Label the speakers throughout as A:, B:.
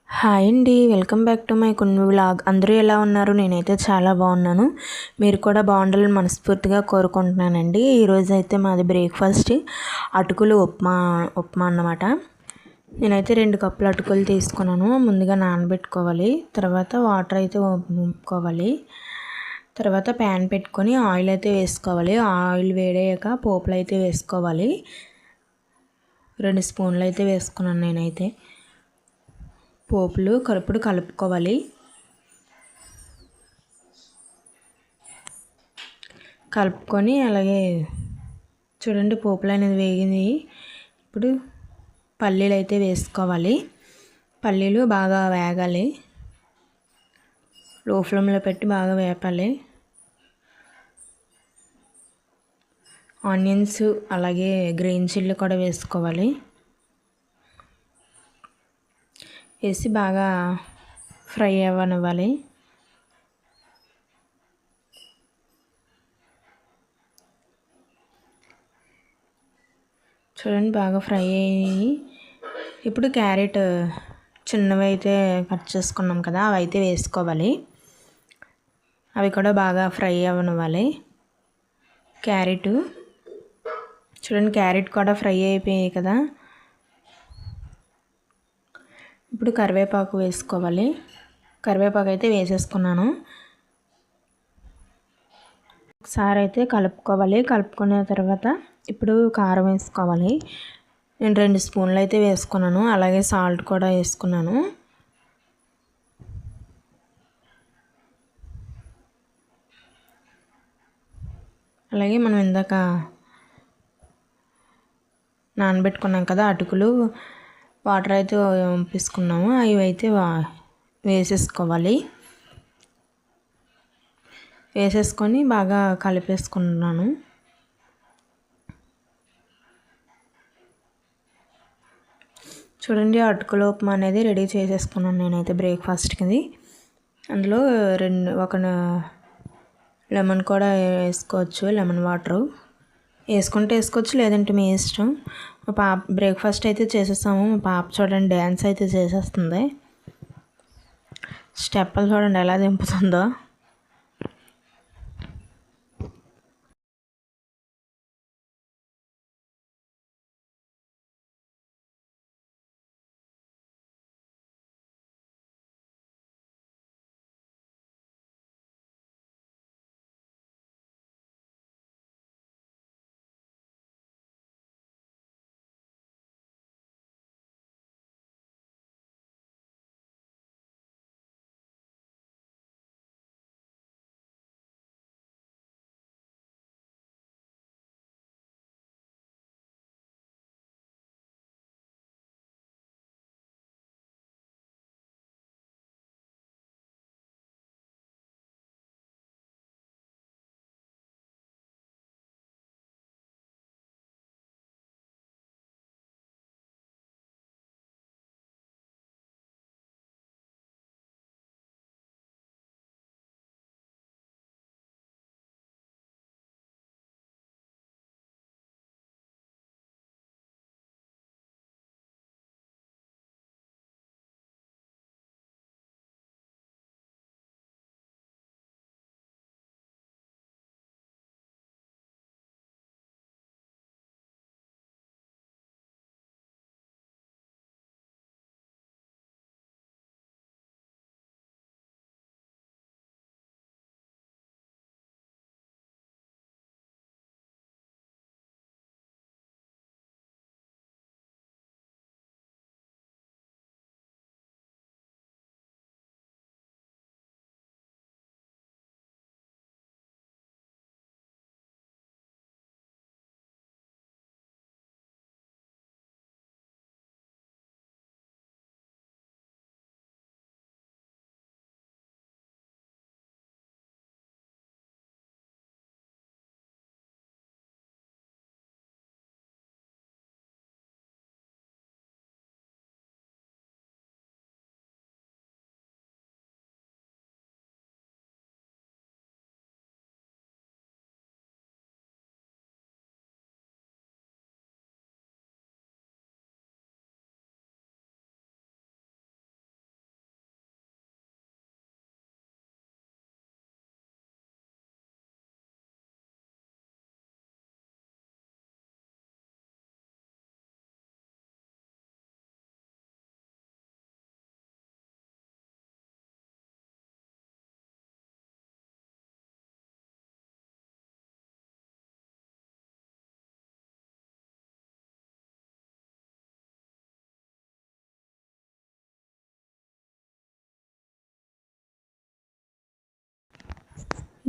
A: Hi అండి. Welcome back to my కున్వి vlog. అందరూ ఎలా ఉన్నారు? నేనైతే చాలా బాగున్నాను. మీరు కూడా బాగుండాలని మనస్ఫూర్తిగా కోరుకుంటున్నానండి. ఈరోజు అయితే మాది బ్రేక్ఫాస్ట్ అటుకులు ఉప్మా అన్నమాట. నేనైతే 2 కప్పులు అటుకులు తీసుకున్నాను. ముందుగా నానబెట్టుకోవాలి. తర్వాత వాటర్ అయితే నింపుకోవాలి. తర్వాత ప్యాన్ పెట్టుకొని ఆయిల్ అయితే వేసుకోవాలి. ఆయిల్ వేడయ్యాక పోపులు అయితే వేసుకోవాలి. 2 స్పూన్లు అయితే వేసుకున్నాను నేనైతే. పోపులు కలుపుకోవాలి. కలుపుకొని అలాగే చూడండి, పోపులు అనేది వేగింది. ఇప్పుడు పల్లీలు అయితే వేసుకోవాలి. పల్లీలు బాగా వేగాలి. లో ఫ్లేమ్లో పెట్టి బాగా వేపాలి. ఆనియన్స్ అలాగే గ్రీన్ చిల్లీ కూడా వేసుకోవాలి. వేసి బాగా ఫ్రై అవ్వనివ్వాలి. చూడండి, బాగా ఫ్రై అయ్యి ఇప్పుడు క్యారెట్ చిన్నవి అయితే కట్ చేసుకున్నాం కదా, అవి అయితే వేసుకోవాలి. అవి కూడా బాగా ఫ్రై అవ్వనివ్వాలి. క్యారెట్ చూడండి, క్యారెట్ కూడా ఫ్రై అయిపోయాయి కదా. ఇప్పుడు కరివేపాకు వేసుకోవాలి. కరివేపాకు అయితే వేసేసుకున్నాను. ఒకసారి అయితే కలుపుకోవాలి. కలుపుకున్న తర్వాత ఇప్పుడు కారం వేసుకోవాలి. నేను 2 స్పూన్లు అయితే వేసుకున్నాను. అలాగే సాల్ట్ కూడా వేసుకున్నాను. అలాగే మనం ఇందాక నానబెట్టుకున్నాం కదా అటుకులు, వాటర్ అయితే పంపించుకున్నాము. అవి అయితే వేసేసుకోవాలి. వేసేసుకొని బాగా కలిపేసుకున్నాను. చూడండి, అటుకుల ఉప్మా అనేది రెడీ చేసేసుకున్నాను నేనైతే బ్రేక్ఫాస్ట్కి. అందులో ఒక లెమన్ కూడా వేసుకోవచ్చు. లెమన్ వాటరు వేసుకుంటే వేసుకోవచ్చు, లేదంటే మీ ఇష్టం. మా పాప బ్రేక్ఫాస్ట్ అయితే చేసేసాము. మా పాప చూడండి డ్యాన్స్ అయితే చేసేస్తుంది. స్టెప్పులు చూడండి ఎలా దింపుతుందో.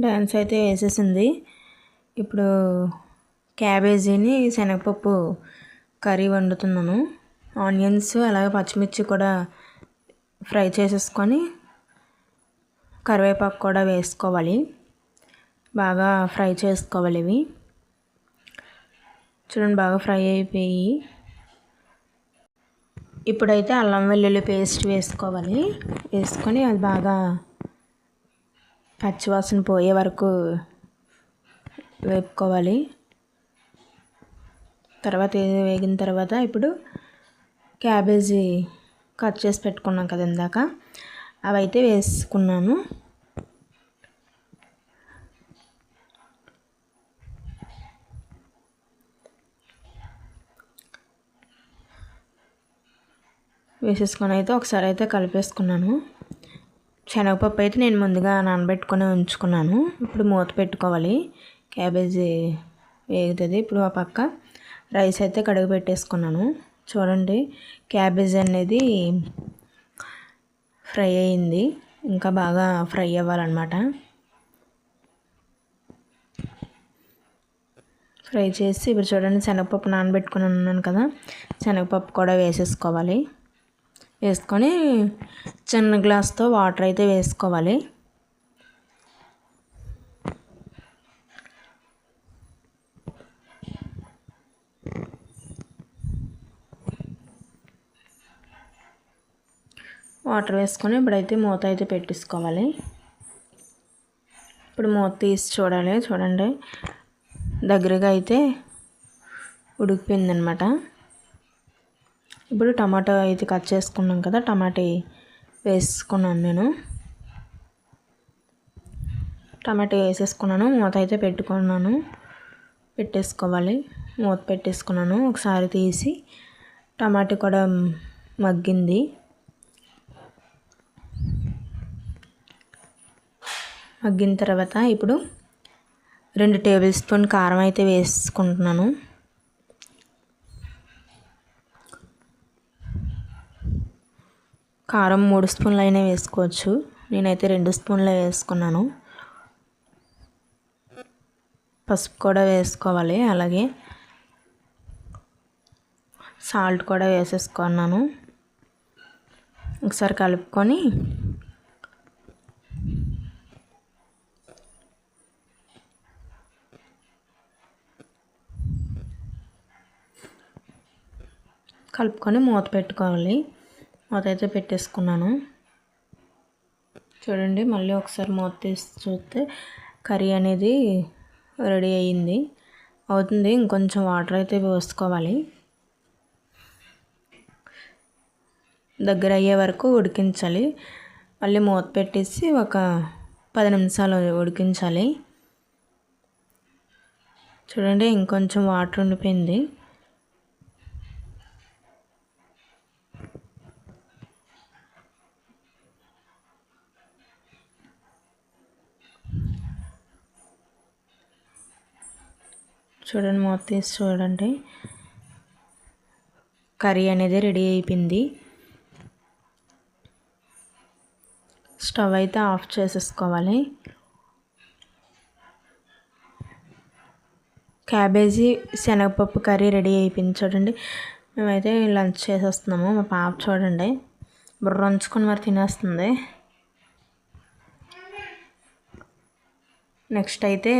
A: డాన్స్ అయితే వేసేసింది. ఇప్పుడు క్యాబేజీని శనగపప్పు కర్రీ వండుతున్నాను. ఆనియన్స్ అలాగే పచ్చిమిర్చి కూడా ఫ్రై చేసేసుకొని కరివేపాకు కూడా వేసుకోవాలి. బాగా ఫ్రై చేసుకోవాలి. ఇవి చూడండి బాగా ఫ్రై అయిపోయి. ఇప్పుడైతే అల్లం వెల్లుల్లి పేస్ట్ వేసుకోవాలి. వేసుకొని అది బాగా పచ్చివాసన పోయే వరకు వేపుకోవాలి. తర్వాత వేగిన తర్వాత ఇప్పుడు క్యాబేజీ కట్ చేసి పెట్టుకున్నాం కదా ఇందాక, అవైతే వేసుకున్నాను. వేసేసుకొని అయితే ఒకసారి అయితే కలిపేసుకున్నాను. శనగపప్పు అయితే నేను ముందుగా నానబెట్టుకొని ఉంచుకున్నాను. ఇప్పుడు మూత పెట్టుకోవాలి. క్యాబేజీ వేగుతుంది. ఇప్పుడు ఆ పక్క రైస్ అయితే కడుగు పెట్టేసుకున్నాను. చూడండి క్యాబేజీ అనేది ఫ్రై అయింది. ఇంకా బాగా ఫ్రై అవ్వాలన్నమాట. ఫ్రై చేసి ఇప్పుడు చూడండి శనగపప్పు నానబెట్టుకుని ఉన్నాను కదా, శనగపప్పు కూడా వేసేసుకోవాలి. వేసుకొని చిన్న గ్లాస్తో వాటర్ అయితే వేసుకోవాలి. వాటర్ వేసుకొని ఇప్పుడైతే మూత అయితే పెట్టేసుకోవాలి. ఇప్పుడు మూత తీసి చూడండి దగ్గరగా అయితే ఉడికిపోయిందనమాట. ఇప్పుడు టమాటా అయితే కట్ చేసుకున్నాం కదా, టమాటా వేసుకున్నాను నేను. టమాటా వేసేసుకున్నాను. మూత అయితే పెట్టేసుకోవాలి. మూత పెట్టేసుకున్నాను. ఒకసారి తీసి టమాటా కూడా మగ్గింది. మగ్గిన తర్వాత ఇప్పుడు 2 టేబుల్ స్పూన్ కారం అయితే వేసుకుంటున్నాను. కారం 3 స్పూన్లు అయినా వేసుకోవచ్చు. నేనైతే 2 స్పూన్లే వేసుకున్నాను. పసుపు కూడా వేసుకోవాలి. అలాగే సాల్ట్ కూడా వేసేసుకున్నాను. ఒకసారి కలుపుకొని మూత పెట్టుకోవాలి. మూత అయితే పెట్టేసుకున్నాను. చూడండి మళ్ళీ ఒకసారి మూత తీసి చూస్తే కర్రీ అనేది రెడీ అవుతుంది. ఇంకొంచెం వాటర్ అయితే పోసుకోవాలి. దగ్గర అయ్యే వరకు ఉడికించాలి. మళ్ళీ మూత పెట్టేసి ఒక 10 నిమిషాలు ఉడికించాలి. చూడండి ఇంకొంచెం వాటర్ ఉండిపోయింది. చూడండి మూత తీసి చూడండి కర్రీ అనేది రెడీ అయిపోయింది. స్టవ్ అయితే ఆఫ్ చేసేసుకోవాలి. క్యాబేజీ శనగపప్పు కర్రీ రెడీ అయిపోయింది. చూడండి మేమైతే లంచ్ చేసేస్తున్నాము. మా పాప చూడండి బుర్ర ఉంచుకొని మరి తినేస్తుంది. నెక్స్ట్ అయితే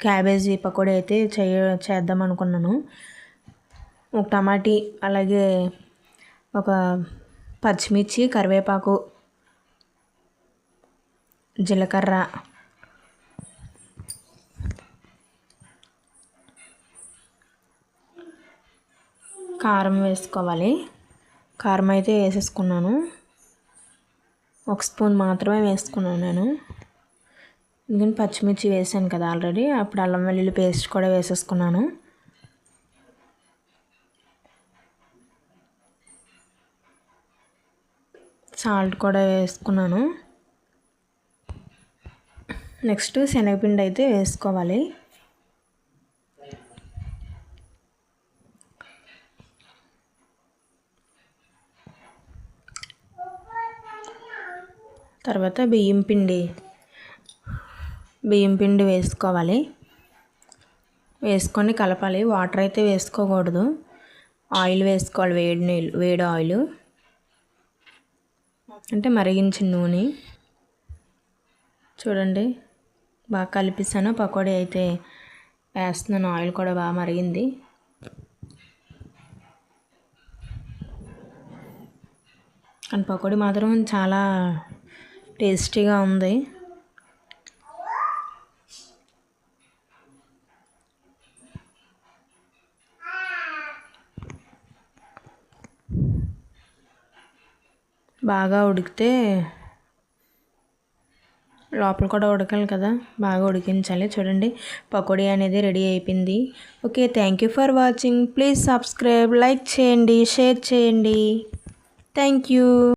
A: క్యాబేజీ పకోడీ అయితే చేద్దాం అనుకున్నాను. ఒక టమాటీ అలాగే ఒక పచ్చిమిర్చి, కరివేపాకు, జీలకర్ర, కారం వేసుకోవాలి. కారం అయితే వేసేసుకున్నాను. 1 స్పూన్ మాత్రమే వేసుకున్నాను నేను. ఎందుకంటే పచ్చిమిర్చి వేసాను కదా ఆల్రెడీ. అప్పుడు అల్లం వెల్లుల్లి పేస్ట్ కూడా వేసేసుకున్నాను. సాల్ట్ కూడా వేసుకున్నాను. నెక్స్ట్ శనగపిండి అయితే వేసుకోవాలి. తర్వాత బియ్యం పిండి బియ్యం పిండి వేసుకోవాలి. వేసుకొని కలపాలి. వాటర్ అయితే వేసుకోకూడదు. ఆయిల్ వేసుకోవాలి. వేడి ఆయిల్ అంటే మరిగించిన నూనె. చూడండి బాగా కలిపిస్తాను. పకోడీ అయితే వేస్తున్నాను. ఆయిల్ కూడా బాగా మరిగింది. కానీ పకోడీ మాత్రం చాలా టేస్టీగా ఉంది. బాగా ఉడికితే లోపల కూడా ఉడకాలి కదా, బాగా ఉడికించాలి. చూడండి పకోడీ అనేది రెడీ అయిపోయింది. Okay, thank you for watching. Please subscribe, like చేయండి, షేర్ చేయండి. Thank you.